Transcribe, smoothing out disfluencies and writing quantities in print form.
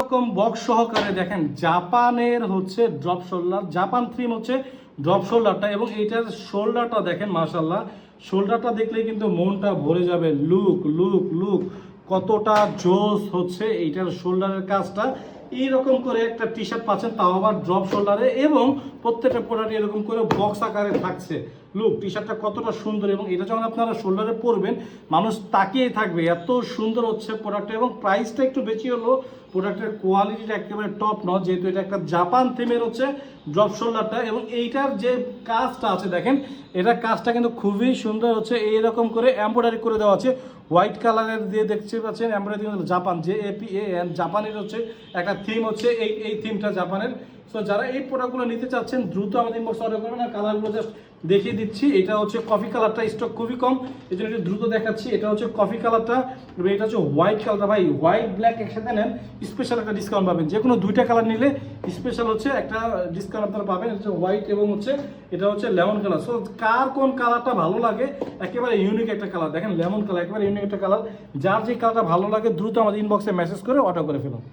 রকম বক্স সহকারে দেখেন জাপানের হচ্ছে ড্রপ শোল্ডার, জাপান থিম হচ্ছে ড্রপ শোল্ডারটা, এবং এইটার শোল্ডারটা দেখেন মাশাল্লাহ, শোল্ডারটা দেখলেই কিন্তু মনটা ভরে যাবে। লুক লুক লুক কতটা জোস হচ্ছে এইটার শোল্ডারের কাজটা। এইরকম করে একটা টি শার্ট পাচ্ছেন, তাও আবার ড্রপ শোল্ডারে, এবং প্রত্যেকটা প্রোডাক্ট এরকম করে বক্স আকারে থাকছে। লুক টি শার্টটা কতটা সুন্দর, এবং এটা যখন আপনারা শোল্ডারে পরবেন মানুষ তাকিয়ে থাকবে, এত সুন্দর হচ্ছে প্রোডাক্টটা। এবং প্রাইসটা একটু বেশি হলো, প্রোডাক্টের কোয়ালিটিটা একেবারে টপ নয়, যেহেতু এটা একটা জাপান থিমের হচ্ছে ড্রপ শোল্ডারটা। এবং এইটার যে কাজটা আছে দেখেন, এটা কাজটা কিন্তু খুবই সুন্দর হচ্ছে, এইরকম করে এমব্রয়ডারি করে দেওয়া আছে হোয়াইট কালারের দিয়ে, দেখতে পাচ্ছেন এমব্রয়ডারি জাপান, JAPAN জাপানের হচ্ছে একটা থিম হচ্ছে, এই থিমটা জাপানের। সো যারা এই প্রোডাক্টগুলো নিতে চাচ্ছেন দ্রুত আমাদের ইনবক্স অর্ডার করবেন। আর কালারগুলো জাস্ট দেখিয়ে দিচ্ছি, এটা হচ্ছে কফি কালারটা, স্টক খুবই কম, এই জন্য একটু দ্রুত দেখাচ্ছি। এটা হচ্ছে কফি কালারটা, এবং এটা হচ্ছে হোয়াইট কালারটা। ভাই হোয়াইট ব্ল্যাক একসাথে নেন, স্পেশাল একটা ডিসকাউন্ট পাবেন। যে কোনো দুইটা কালার নিলে স্পেশাল হচ্ছে একটা ডিসকাউন্ট আপনারা পাবেন। হচ্ছে হোয়াইট এবং হচ্ছে এটা হচ্ছে লেমন কালার। সো কার কোন কালারটা ভালো লাগে, একেবারে ইউনিক একটা কালার দেখেন, লেমন কালার একেবারে ইউনিক একটা কালার। যার যে কালারটা ভালো লাগে দ্রুত আমাদের ইনবক্সে মেসেজ করে অর্ডার করে ফেলুন।